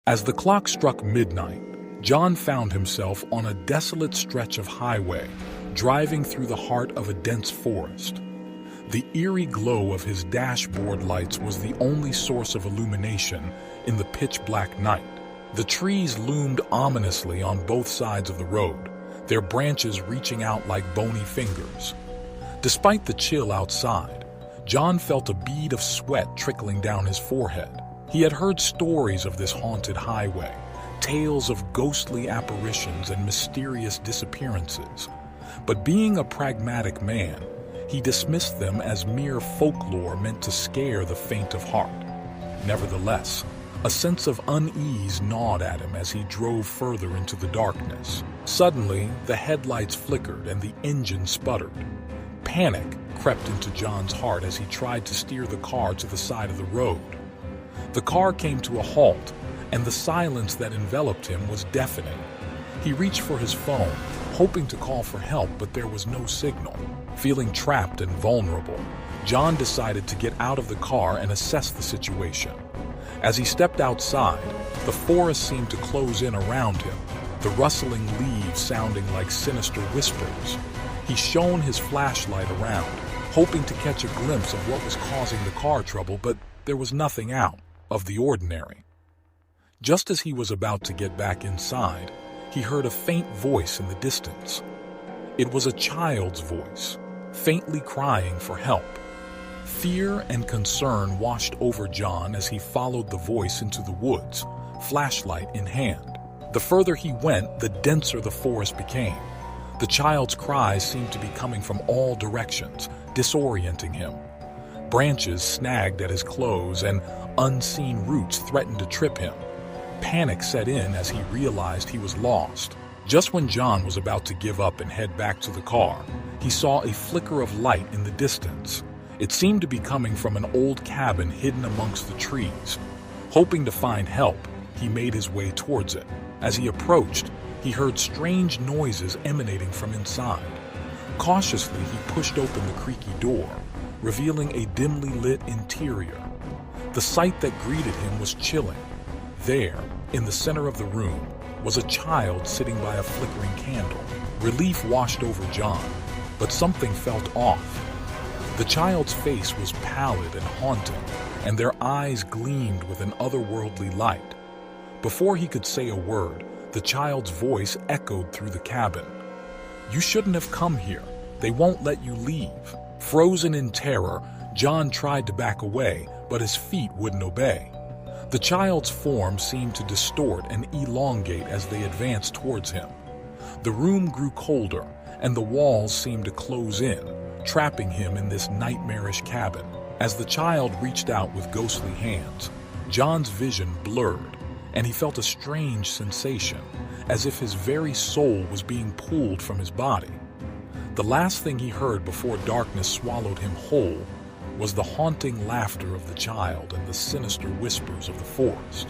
As the clock struck midnight, John found himself on a desolate stretch of highway, driving through the heart of a dense forest. The eerie glow of his dashboard lights was the only source of illumination in the pitch-black night. The trees loomed ominously on both sides of the road, their branches reaching out like bony fingers. Despite the chill outside, John felt a bead of sweat trickling down his forehead. He had heard stories of this haunted highway, tales of ghostly apparitions and mysterious disappearances. But being a pragmatic man, he dismissed them as mere folklore meant to scare the faint of heart. Nevertheless, a sense of unease gnawed at him as he drove further into the darkness. Suddenly, the headlights flickered and the engine sputtered. Panic crept into John's heart as he tried to steer the car to the side of the road. The car came to a halt, and the silence that enveloped him was deafening. He reached for his phone, hoping to call for help, but there was no signal. Feeling trapped and vulnerable, John decided to get out of the car and assess the situation. As he stepped outside, the forest seemed to close in around him, the rustling leaves sounding like sinister whispers. He shone his flashlight around, hoping to catch a glimpse of what was causing the car trouble, but there was nothing out of the ordinary. Just as he was about to get back inside, he heard a faint voice in the distance. It was a child's voice, faintly crying for help. Fear and concern washed over John as he followed the voice into the woods, flashlight in hand. The further he went, the denser the forest became. The child's cries seemed to be coming from all directions, disorienting him. Branches snagged at his clothes and unseen roots threatened to trip him. Panic set in as he realized he was lost. Just when John was about to give up and head back to the car, he saw a flicker of light in the distance. It seemed to be coming from an old cabin hidden amongst the trees. Hoping to find help, he made his way towards it. As he approached, he heard strange noises emanating from inside. Cautiously, he pushed open the creaky door, revealing a dimly lit interior. The sight that greeted him was chilling. There, in the center of the room, was a child sitting by a flickering candle. Relief washed over John, but something felt off. The child's face was pallid and haunting, and their eyes gleamed with an otherworldly light. Before he could say a word, the child's voice echoed through the cabin. "You shouldn't have come here. They won't let you leave." Frozen in terror, John tried to back away, but his feet wouldn't obey. The child's form seemed to distort and elongate as they advanced towards him. The room grew colder, and the walls seemed to close in, trapping him in this nightmarish cabin. As the child reached out with ghostly hands, John's vision blurred, and he felt a strange sensation, as if his very soul was being pulled from his body. The last thing he heard before darkness swallowed him whole was the haunting laughter of the child and the sinister whispers of the forest.